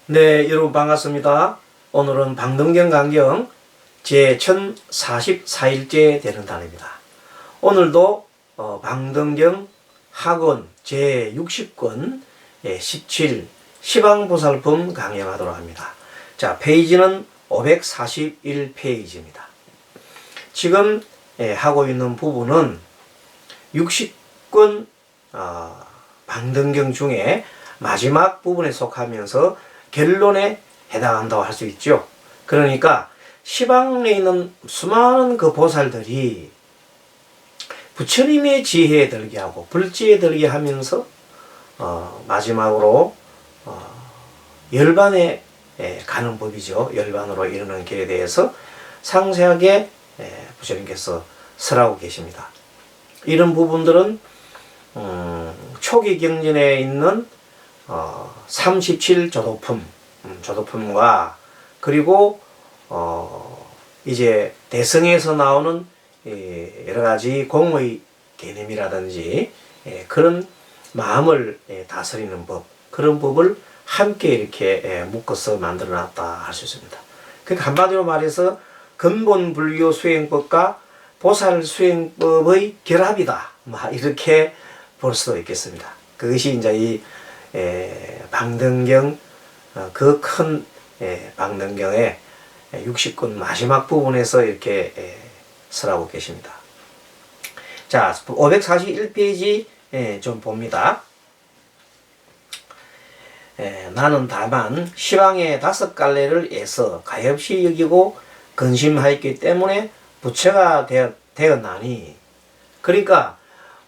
네, 여러분 반갑습니다. 오늘은 방등경 강경 제 1044일째 되는 날입니다. 오늘도 방등경 학원 제 60권 17 시방보살품 강연하도록 합니다. 자, 페이지는 541페이지입니다. 지금 하고 있는 부분은 60권 방등경 중에 마지막 부분에 속하면서 결론에 해당한다고 할 수 있죠. 그러니까 시방에 있는 수많은 그 보살들이 부처님의 지혜에 들게 하고 불지에 들게 하면서 마지막으로 열반에 가는 법이죠. 열반으로 이르는 길에 대해서 상세하게 부처님께서 설하고 계십니다. 이런 부분들은 초기 경전에 있는 37 조도품과 그리고 이제 대성에서 나오는 여러 가지 공의 개념이라든지 그런 마음을 다스리는 법, 그런 법을 함께 이렇게 묶어서 만들어 놨다 할 수 있습니다. 그러니까 한마디로 말해서 근본 불교 수행법과 보살 수행법의 결합이다, 이렇게 볼 수도 있겠습니다. 그것이 이제 이 방등경, 그 큰 방등경의 60권 마지막 부분에서 이렇게 설하고 계십니다. 자, 541페이지 좀 봅니다. 나는 다만 시방의 5갈래를 애써 가엾이 여기고 근심하였기 때문에 부처가 되었나니, 그러니까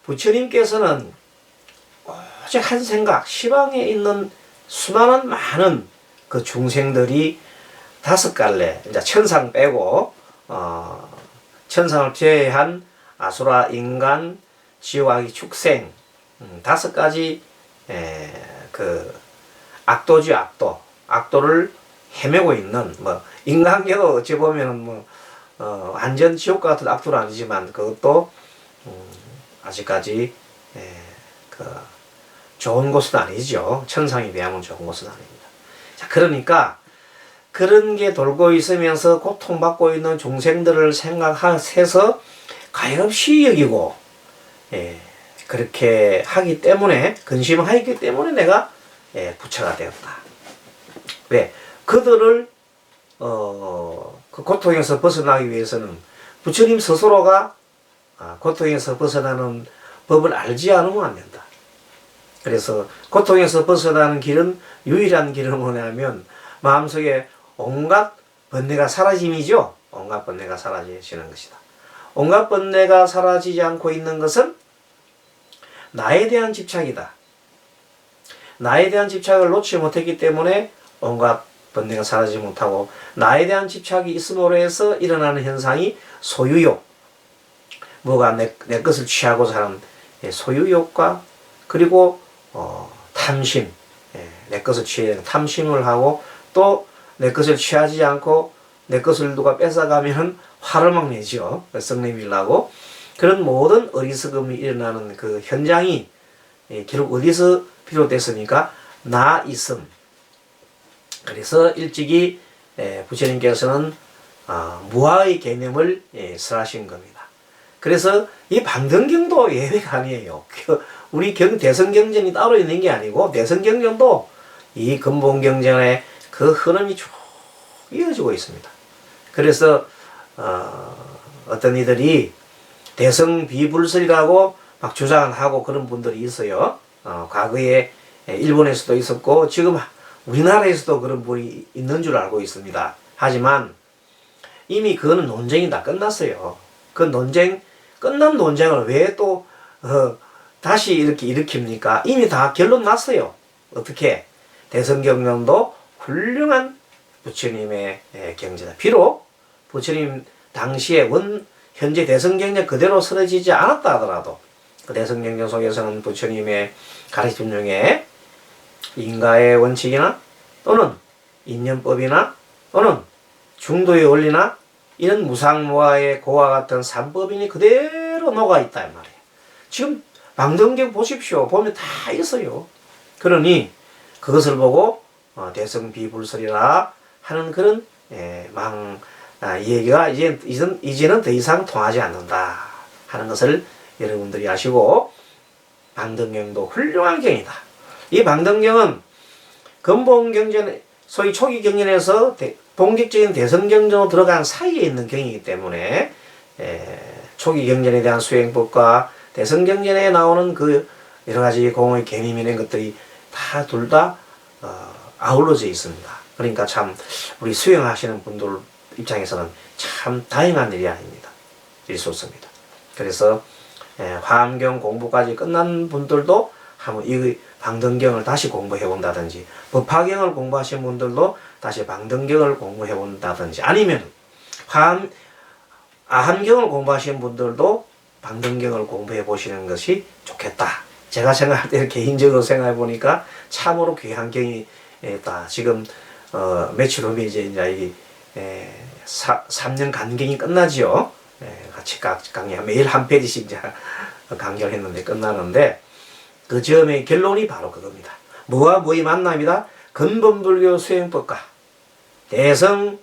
부처님께서는 오직 한 생각, 시방에 있는 수많은 많은 그 중생들이 5갈래, 이제 천상 빼고 천상을 제외한 아수라, 인간, 지옥, 축생 5가지 그 악도지, 악도를 헤매고 있는, 인간계도 어찌 보면은 완전 지옥 같은 악도는 아니지만 그것도 아직까지 그 좋은 곳은 아니죠. 천상에 비하면 좋은 곳은 아닙니다. 자, 그러니까 그런 게 돌고 있으면서 고통받고 있는 중생들을 생각해서 가엾이 여기고 그렇게 하기 때문에, 근심하기 때문에 내가 부처가 되었다. 왜? 그들을 그 고통에서 벗어나기 위해서는 부처님 스스로가 고통에서 벗어나는 법을 알지 않으면 안 된다. 그래서 고통에서 벗어나는 길은, 유일한 길은 뭐냐면 마음속에 온갖 번뇌가 사라짐이죠. 온갖 번뇌가 사라지는 것이다. 온갖 번뇌가 사라지지 않고 있는 것은 나에 대한 집착이다. 나에 대한 집착을 놓지 못했기 때문에 온갖 번뇌가 사라지지 못하고, 나에 대한 집착이 있음으로 해서 일어나는 현상이 소유욕, 뭐가 내 것을 취하고자 하는 소유욕과, 그리고 탐심, 내 것을 취하는 탐심을 하고, 또 내 것을 취하지 않고 내 것을 누가 뺏어가면 화를 막 내죠. 성내밀 나고. 그런 모든 어리석음이 일어나는 그 현장이 결국 어디서 비롯됐습니까? 나 있음. 그래서 일찍이 부처님께서는 무아의 개념을 설하신 겁니다. 그래서 이 방등경도 예외가 아니에요. 우리 대성경전이 따로 있는 게 아니고, 대성경전도 이 근본경전의 그 흐름이 쭉 이어지고 있습니다. 그래서 어떤 이들이 대성비불설이라고 막 주장을 하고 그런 분들이 있어요. 과거에 일본에서도 있었고 지금 우리나라에서도 그런 분이 있는 줄 알고 있습니다. 하지만 이미 그거는 논쟁이 다 끝났어요. 그 끝난 논쟁을 왜 또 다시 이렇게 일으킵니까? 이미 다 결론 났어요. 어떻게? 대성경전도 훌륭한 부처님의 경전이다. 비록 부처님 당시에 현재 대성경전 그대로 쓰러지지 않았다 하더라도, 그 대성경전 속에서는 부처님의 가르침 중에 인가의 원칙이나 또는 인연법이나 또는 중도의 원리나 이런 무상무아의 고와 같은 삼법인이 그대로 녹아있다 이 말이에요. 지금 방등경 보십시오. 보면 다 있어요. 그러니 그것을 보고 대성비불설이라 하는 그런 이 얘기가 이제는 더 이상 통하지 않는다 하는 것을 여러분들이 아시고, 방등경도 훌륭한 경이다. 이 방등경은 근본경전, 소위 초기 경전에서 본격적인 대성경전으로 들어간 사이에 있는 경이기 때문에 초기 경전에 대한 수행법과 대성경전에 나오는 그 여러 가지 공의 개념 이런 것들이 다 둘 다 아울러져 있습니다. 그러니까 참 우리 수행하시는 분들 입장에서는 참 다행한 일이 아닙니다. 일소습니다. 그래서 화엄경 공부까지 끝난 분들도 한번 이 방등경을 다시 공부해 본다든지, 법화경을 공부하신 분들도 다시 방등경을 공부해 본다든지, 아니면 아함경을 공부하신 분들도 방등경을 공부해 보시는 것이 좋겠다. 제가 생각할 때 개인적으로 생각해 보니까 참으로 귀한 경이다. 지금 며칠 후면 이제 이 3년 간경이 끝나지요. 같이 강의 매일 한 페이지씩 이제 강의를 했는데 끝나는데, 그 점의 결론이 바로 그겁니다. 뭐와 뭐의 만남이다? 근본불교 수행법과 대성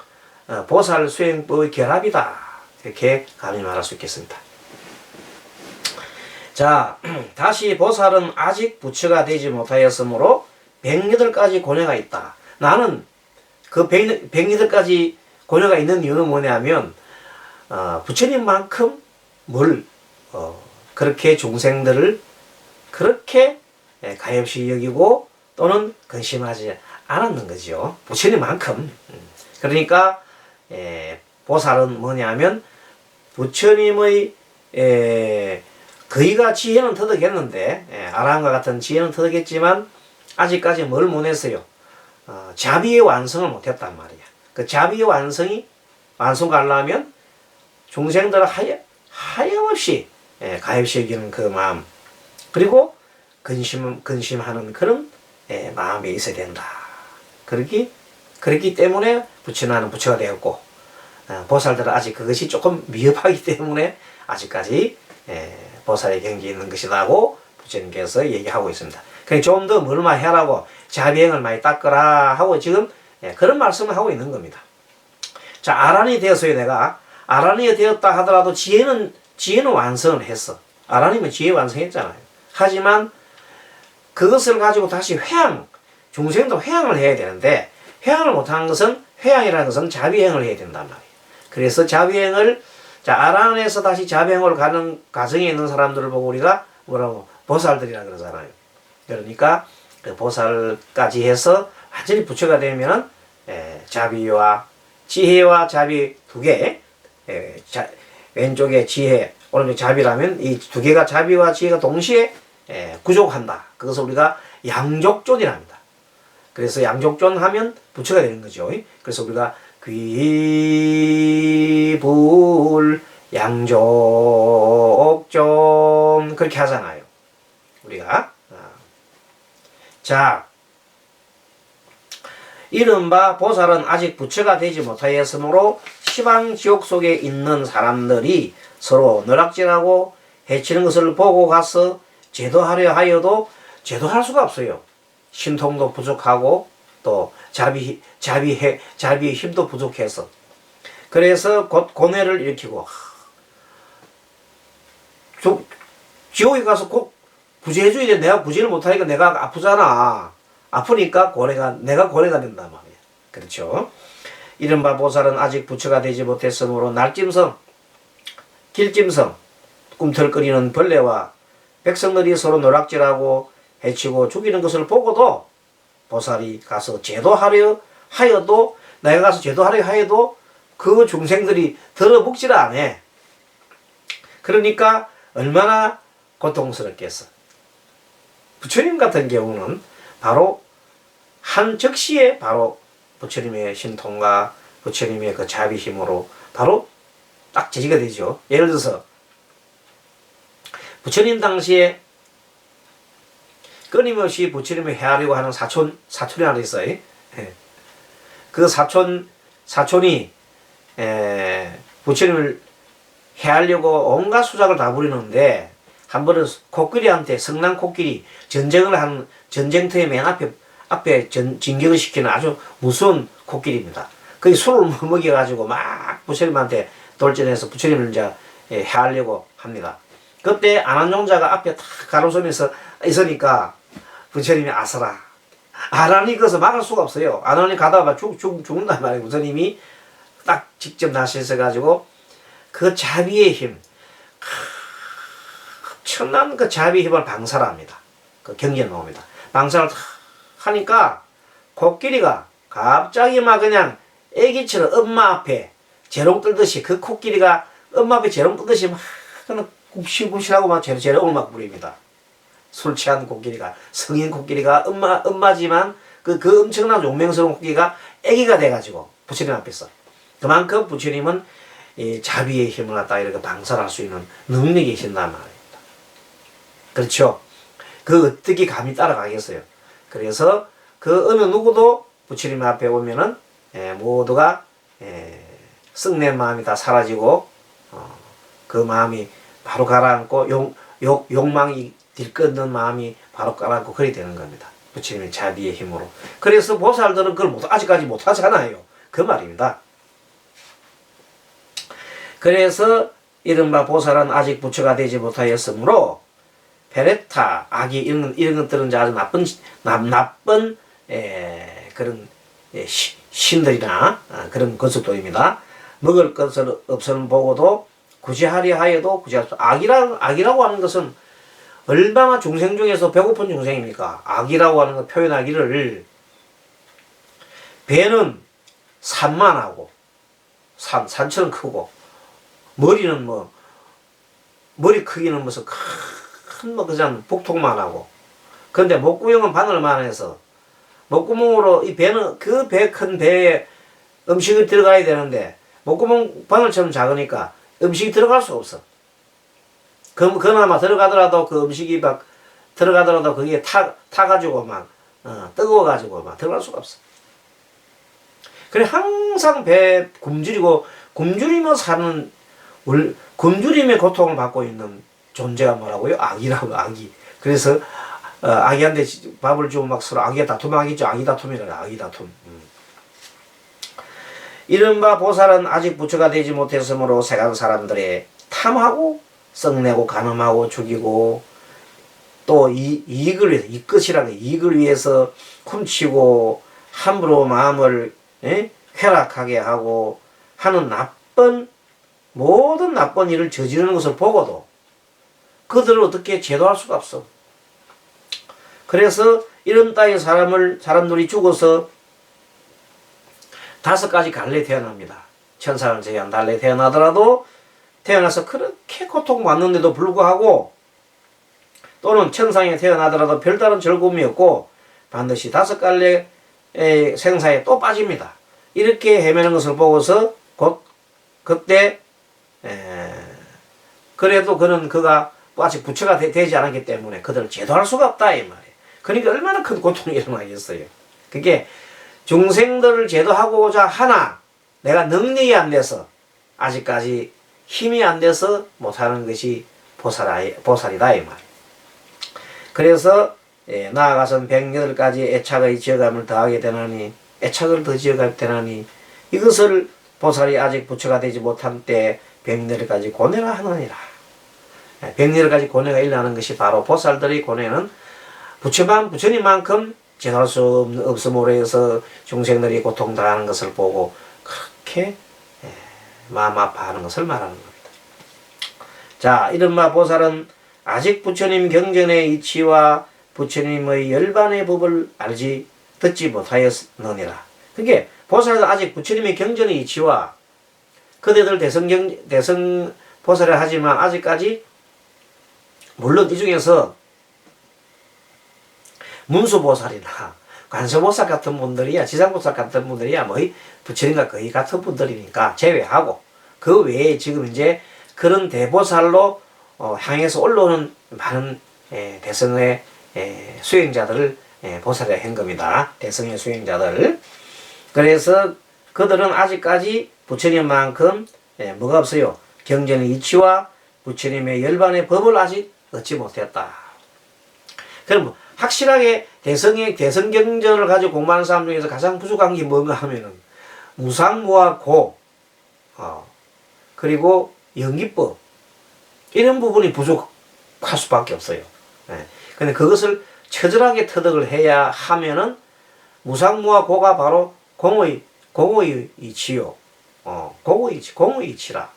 보살 수행법의 결합이다. 이렇게 감히 말할 수 있겠습니다. 자, 다시 보살은 아직 부처가 되지 못하였으므로 108가지 고뇌가 있다. 나는 그 108가지 고뇌가 있는 이유는 뭐냐면, 부처님만큼 그렇게 중생들을 그렇게 가엾이 여기고 또는 근심하지 않았는 거죠. 부처님만큼. 그러니까 보살은 뭐냐면, 부처님의 거의가 지혜는 터득했는데, 아라함과 같은 지혜는 터득했지만 아직까지 뭘 못했어요? 자비의 완성을 못했단 말이야. 그 자비의 완성을 하려면 중생들을 하염없이 가엾이 여기는 그 마음, 그리고 근심하는 그런 마음이 있어야 된다. 그렇기 때문에 부처나는 부처가 되었고, 보살들은 아직 그것이 조금 미흡하기 때문에 아직까지 보살의 경지에 있는 것이라고 부처님께서 얘기하고 있습니다. 그러니까 좀 더 뭘 많이 해라고, 자비행을 많이 닦으라 하고 지금 그런 말씀을 하고 있는 겁니다. 자, 아란이 되었어요. 내가 아란이 되었다 하더라도 지혜는 완성을 했어. 아란이면 지혜 완성했잖아요. 하지만 그것을 가지고 다시 중생도 회양을 해야 되는데, 회양을 못하는 것은, 회양이라는 것은 자비행을 해야 된단 말이에요. 그래서 자비행을, 아란에서 다시 자비행으로 가는 과정에 있는 사람들을 보고 우리가 뭐라고? 보살들이라 그러잖아요. 그러니까 그 보살까지 해서 완전히 부처가 되면은 자비와 지혜와 자비 두 개, 왼쪽에 지혜, 오른쪽 자비라면 이 두 개가, 자비와 지혜가 동시에 구족한다. 그것을 우리가 양족존이랍니다. 그래서 양족존 하면 부처가 되는 거죠. 그래서 우리가 귀불 양족존 그렇게 하잖아요. 우리가. 자, 이른바 보살은 아직 부처가 되지 못하였으므로 시방지옥 속에 있는 사람들이 서로 누락질하고 해치는 것을 보고 가서 제도하려 하여도 제도할 수가 없어요. 신통도 부족하고 또 자비의 힘도 부족해서. 그래서 곧 고뇌를 일으키고, 지옥에 가서 꼭 구제해줘야 돼. 내가 구제를 못하니까 내가 아프잖아. 아프니까 내가 고뇌가 된단 말이야. 그렇죠? 이른바 보살은 아직 부처가 되지 못했으므로 날짐승, 길짐승, 꿈틀거리는 벌레와 백성들이 서로 노락질하고 해치고 죽이는 것을 보고도 보살이 가서 제도하려 하여도, 내가 가서 제도하려 하여도 그 중생들이 들어먹지를 않아. 그러니까 얼마나 고통스럽겠어. 부처님 같은 경우는 바로 한 즉시에 바로 부처님의 신통과 부처님의 그 자비 힘으로 바로 딱 제지가 되죠. 예를 들어서 부처님 당시에 끊임없이 부처님을 해하려고 하는 사촌이 하나 있어요. 그 사촌이 부처님을 해하려고 온갖 수작을 다 부리는데, 한 번은 코끼리한테, 성난 코끼리, 전쟁을 한 전쟁터의 맨 앞에 앞에 진격을 시키는 아주 무서운 코끼리입니다. 거기 술을 먹여가지고 막 부처님한테 돌진해서 부처님을 이제 해하려고 합니다. 그때 안한용자가 앞에 탁 가로수면서 있으니까 부처님이 아서라. 안한이 그것을 막을 수가 없어요. 안한이 가다가 죽는단 말이에요. 부처님이 딱 직접 나서셔가지고 그 자비의 힘, 엄청난 그 자비의 힘을 방사합니다. 그 경계에 나옵니다. 방사를 하니까 코끼리가 갑자기 막 그냥 애기처럼 엄마 앞에 재롱 떨듯이 그 코끼리가 엄마 앞에 재롱 떨듯이 막 그냥 굽실굽실하고 막 재롱을 막 부립니다. 술 취한 코끼리가, 성인 코끼리가 엄마지만 그 엄청난 용맹스러운 코끼리가 애기가 돼가지고 부처님 앞에서 그만큼 부처님은 이 자비의 힘을 갖다 이렇게 방사할 수 있는 능력이 계신단 말입니다. 그렇죠? 그 어떻게 감히 따라가겠어요? 그래서 그 어느 누구도 부처님 앞에 오면은 모두가 썩낸 마음이 다 사라지고 그 마음이 바로 가라앉고 욕망이 들끓는 마음이 바로 가라앉고 그리 되는 겁니다. 부처님의 자비의 힘으로. 그래서 보살들은 그걸 아직까지 못하잖아요. 그 말입니다. 그래서 이른바 보살은 아직 부처가 되지 못하였으므로 페레타, 아기 이런 것들은 아주 나쁜 그런 신들이나 그런 것들입니다. 먹을 것을 없음 보고도 구제하려 하여도 구제할 수. 악이라고 하는 것은 얼마나 중생 중에서 배고픈 중생입니까? 악이라고 하는 것 표현하기를 배는 산만하고 산처럼 크고 머리는 머리 크기는 무슨 큰 그냥 복통만 하고 근데 목구멍은 바늘만 해서 목구멍으로 이 배는 그 큰 배에 음식이 들어가야 되는데 목구멍 바늘처럼 작으니까 음식이 들어갈 수가 없어. 그나마 들어가더라도 그 음식이 막 들어가더라도 그게 타가지고 막 뜨거워가지고 막 들어갈 수가 없어. 그래 항상 배 굶주리며 사는 굶주림의 고통을 받고 있는 존재가 뭐라고요? 악이라고. 악이. 그래서 아기한테 밥을 주면 막 서로 악이 다툼하겠죠. 악이 다툼이라. 악이 다툼. 이른바 보살은 아직 부처가 되지 못했으므로 세간 사람들의 탐하고 썩내고 간음하고 죽이고 또 이익을 위해서 이끝이라는 이익을 위해서 훔치고 함부로 마음을 쾌락하게 하고 하는 모든 나쁜 일을 저지르는 것을 보고도 그들을 어떻게 제도할 수가 없어. 그래서 이런 따위 사람들이 죽어서 5가지 갈래 태어납니다. 천사를 제외한 달래 태어나더라도 태어나서 그렇게 고통받는데도 불구하고 또는 천상에 태어나더라도 별다른 즐거움이 없고 반드시 5갈래 생사에 또 빠집니다. 이렇게 헤매는 것을 보고서 그때 그래도 그가 아직 부처가 되지 않았기 때문에 그들을 제도할 수가 없다 이 말이에요. 그러니까 얼마나 큰 고통이 일어나겠어요. 그게 중생들을 제도하고자 하나 내가 능력이 안 돼서 아직까지 힘이 안 돼서 못하는 것이 보살이다 이 말이에요. 그래서 나아가선 108가지 애착의 지어감을 더하게 되나니 애착을 더 지어가게 되나니 이것을 보살이 아직 부처가 되지 못한 때 108가지 고뇌라 하느니라. 108가지 고뇌가 일어나는 것이 바로 보살들의 고뇌는 부처님만큼 제도할 수 없음으로 해서 중생들이 고통당하는 것을 보고 그렇게 마음 아파하는 것을 말하는 겁니다. 자, 이른바 보살은 아직 부처님 경전의 이치와 부처님의 열반의 법을 듣지 못하였느니라. 그게 보살은 아직 부처님의 경전의 이치와 그대들 대성 보살을 하지만 아직까지 물론 이 중에서 문수보살이나 관세보살 같은 분들이야 지상보살 같은 분들이야 부처님과 거의 같은 분들이니까 제외하고 그 외에 지금 이제 그런 대보살로 향해서 올라오는 많은 대성의 수행자들을 보살이라 한 겁니다. 대성의 수행자들. 그래서 그들은 아직까지 부처님만큼 뭐가 없어요? 경전의 이치와 부처님의 열반의 법을 아직 얻지 못했다. 그럼 확실하게 대선 경전을 가지고 공부하는 사람 중에서 가장 부족한 게 뭔가 하면은 무상무화 고, 그리고 연기법 이런 부분이 부족할 수밖에 없어요. 예. 근데 그것을 처절하게 터득을 해야 하면은 무상무화 고가 바로 공의 이치요. 공의 이치라.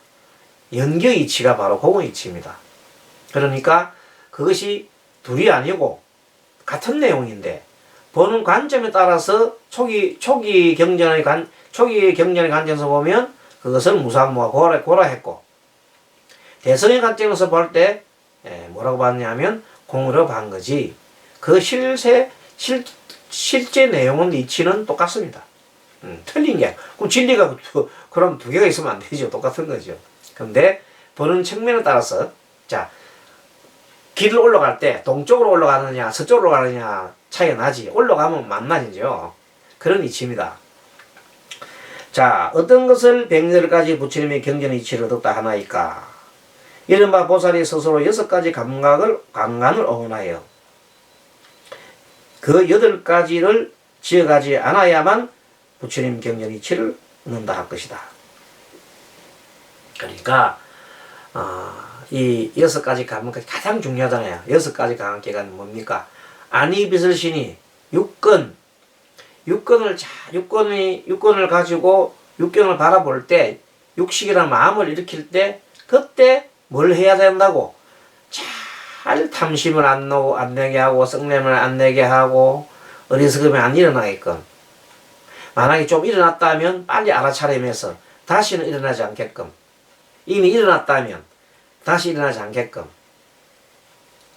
연계 이치가 바로 공의 이치입니다. 그러니까 그것이 둘이 아니고 같은 내용인데 보는 관점에 따라서 초기 경전의 관점에서 보면 그것을 무상무화 고라 했고, 대성의 관점에서 볼 때 뭐라고 봤냐면 공으로 반 거지. 그 실제 내용은 이치는 똑같습니다. 틀린 게. 그럼 진리가 그럼 두 개가 있으면 안 되죠. 똑같은 거죠. 근데 보는 측면에 따라서, 자, 길을 올라갈 때 동쪽으로 올라가느냐 서쪽으로 가느냐 차이가 나지. 올라가면 만나지죠. 그런 이치입니다. 자, 어떤 것을 백렬까지 부처님의 경전 이치를 얻었다 하나이까. 이른바 보살이 스스로 6가지 감관을 어원하여 그 8가지를 지어가지 않아야만 부처님 경전 이치를 얻는다 할 것이다. 그러니까 이 6가지 감각이 가장 중요하잖아요. 6가지 감각계가 뭡니까? 아니비설신이 육건을 가지고 육견을 바라볼 때, 육식이라는 마음을 일으킬 때 그때 뭘 해야 된다고? 잘 탐심을 안 내게 하고 썩냄을 안 내게 하고 어리석음이 안 일어나게끔, 만약에 좀 일어났다면 빨리 알아차리면서 다시는 일어나지 않게끔, 이미 일어났다면 다시 일어나지 않게끔,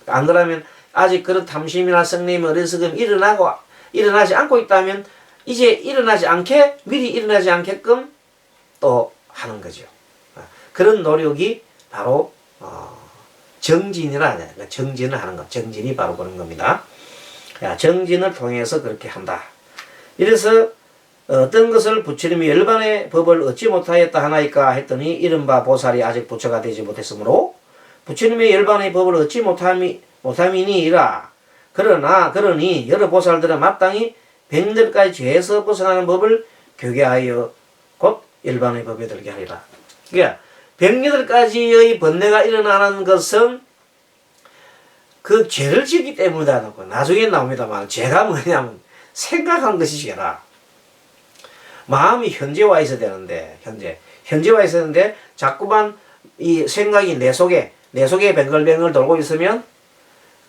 안 그러면 아직 그런 탐심이나 썩냄이 어리석음이 일어나지 않고 있다면 이제 미리 일어나지 않게끔 또 하는 거죠. 그런 노력이 바로 정진이라, 정진을 하는 것. 정진이 바로 그런 겁니다. 정진을 통해서 그렇게 한다. 이래서 어떤 것을 부처님이 열반의 법을 얻지 못하였다 하나이까 했더니 이른바 보살이 아직 부처가 되지 못했으므로 부처님의 열반의 법을 얻지 못함이니이라. 그러니 여러 보살들은 마땅히 백렬까지 죄에서 벗어나는 법을 교개하여 곧 열반의 법에 들게 하리라. 그러니까 백렬까지의 번뇌가 일어나는 것은 그 죄를 지기 때문이다. 나중에 나옵니다만, 죄가 뭐냐면 생각한 것이 죄라. 마음이 현재 와 있어야 되는데, 현재 와 있어야 되는데 자꾸만 이 생각이 내 속에 뱅글뱅글 돌고 있으면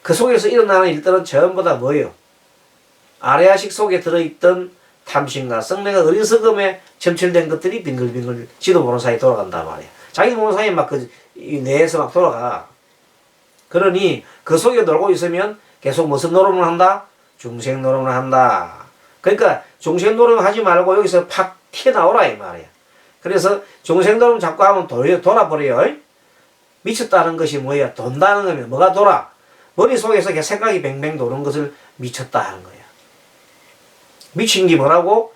그 속에서 일어나는 일들은 전부 다 뭐예요? 아래아식 속에 들어있던 탐심과 썩내가 어리석음에 점철된 것들이 빙글빙글 지도 모르는 사이에 돌아간단 말이야. 자기도 모르는 사이에 막 이 뇌에서 막 돌아가. 그러니 그 속에 놀고 있으면 계속 무슨 노름을 한다? 중생 노름을 한다. 그러니까 중생 노름 하지 말고 여기서 팍 튀어나오라 이 말이야. 그래서 중생 노름 자꾸 하면 돌아버려요. 미쳤다는 것이 뭐야? 돈다는 거면 뭐가 돌아? 머릿속에서 생각이 뱅뱅 도는 것을 미쳤다 하는 거야. 미친 게 뭐라고?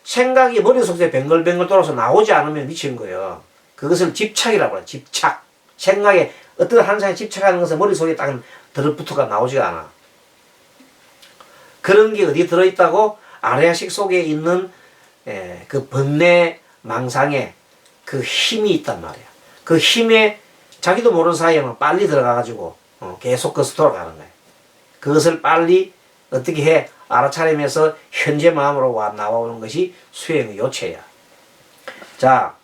생각이 머릿속에 뱅글뱅글 돌아서 나오지 않으면 미친 거예요. 그것을 집착이라고 해요. 집착. 생각에 어떤 한 사람이 집착하는 것은 머릿속에 딱 들어붙어가 나오지가 않아. 그런 게 어디 들어있다고? 아래아식 속에 있는 그 번뇌 망상에 그 힘이 있단 말이야. 그 힘에 자기도 모르는 사이에만 빨리 들어가가지고 계속 그것을 돌아가는 거야. 그것을 빨리 어떻게 해? 알아차리면서 현재 마음으로 나와오는 것이 수행의 요체야. 자,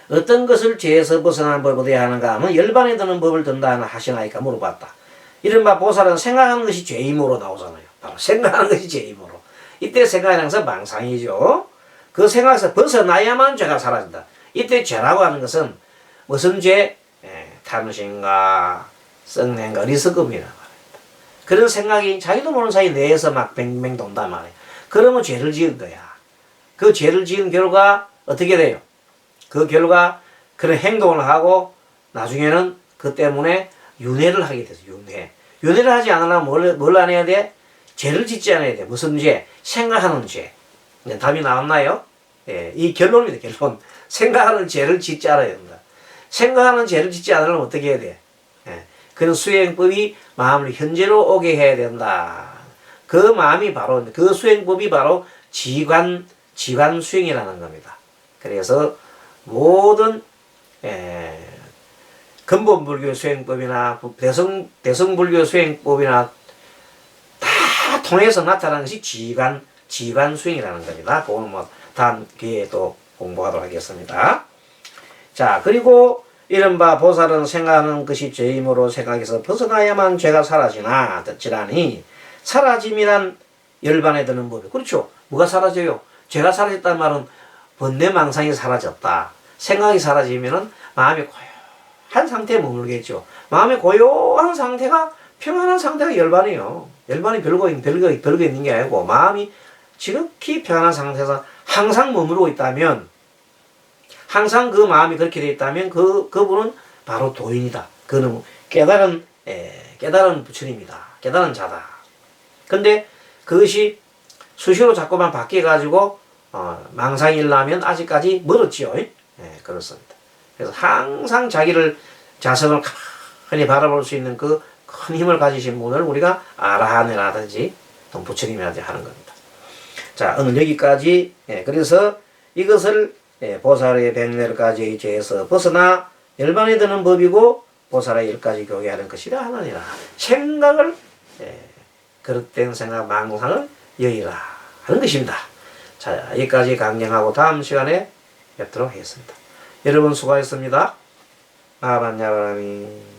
어떤 것을 죄에서 벗어나는 법을 얻어야 하는가 하면 열반에 드는 법을 든다 하시나이까 물어봤다. 이른바 보살은 생각하는 것이 죄임으로 나오잖아요. 바로 생각하는 것이 죄임으로. 이때 생각하는 것은 망상이죠. 그 생각에서 벗어나야만 죄가 사라진다. 이때 죄라고 하는 것은 무슨 죄? 탐심과 썩냄과 어리석음이란 말이야. 그런 생각이 자기도 모르는 사이 내에서 막 뱅뱅 돈단 말이야. 그러면 죄를 지은 거야. 그 죄를 지은 결과 어떻게 돼요? 그 결과 그런 행동을 하고 나중에는 그 때문에 윤회를 하게 돼서 윤회를 하지 않으려면 뭘 안 해야 돼? 죄를 짓지 않아야 돼. 무슨 죄? 생각하는 죄. 답이 나왔나요? 예, 이 결론입니다. 결론. 생각하는 죄를 짓지 않아야 된다. 생각하는 죄를 짓지 않으려면 어떻게 해야 돼? 예, 그런 수행법이 마음을 현재로 오게 해야 된다. 그 마음이 바로 그 수행법이 바로 지관 수행이라는 겁니다. 그래서 모든 근본불교 수행법이나 대성불교 수행법이나 다 통해서 나타나는 것이 지관 수행이라는 겁니다. 그거는 뭐 다음 기회에 또 공부하도록 하겠습니다. 자, 그리고 이른바 보살은 생각하는 것이 죄임으로 생각해서 벗어나야만 죄가 사라지나 듣지라니 사라짐이란 열반에 드는 법이 그렇죠. 뭐가 사라져요? 죄가 사라졌다는 말은 번뇌망상이 사라졌다. 생각이 사라지면은 마음이 고요한 상태에 머물겠죠. 마음이 고요한 상태가 평안한 상태가 열반이에요. 열반이 별거 있는 게 아니고 마음이 지극히 평안한 상태에서 항상 머무르고 있다면 항상 그 마음이 그렇게 되어 있다면 그분은 바로 도인이다. 그는 깨달은 부처님이다. 깨달은 자다. 근데 그것이 수시로 자꾸만 바뀌어가지고 망상이 일어나면 아직까지 멀었지요. 그렇습니다. 그래서 항상 자성을 가만히 바라볼 수 있는 그 큰 힘을 가지신 분을 우리가 아라한이라든지 또 부처님이라든지 하는 겁니다. 자, 오늘 여기까지. 그래서 이것을 보살의 백멸까지의 죄에서 벗어나 열반에 드는 법이고 보살의 열까지 교개하는 것이라 하느니라. 생각을 그릇된 생각 망상을 여의라 하는 것입니다. 자, 여기까지 강령하고 다음 시간에 뵙도록 하겠습니다. 여러분 수고하셨습니다. 아반야바라미.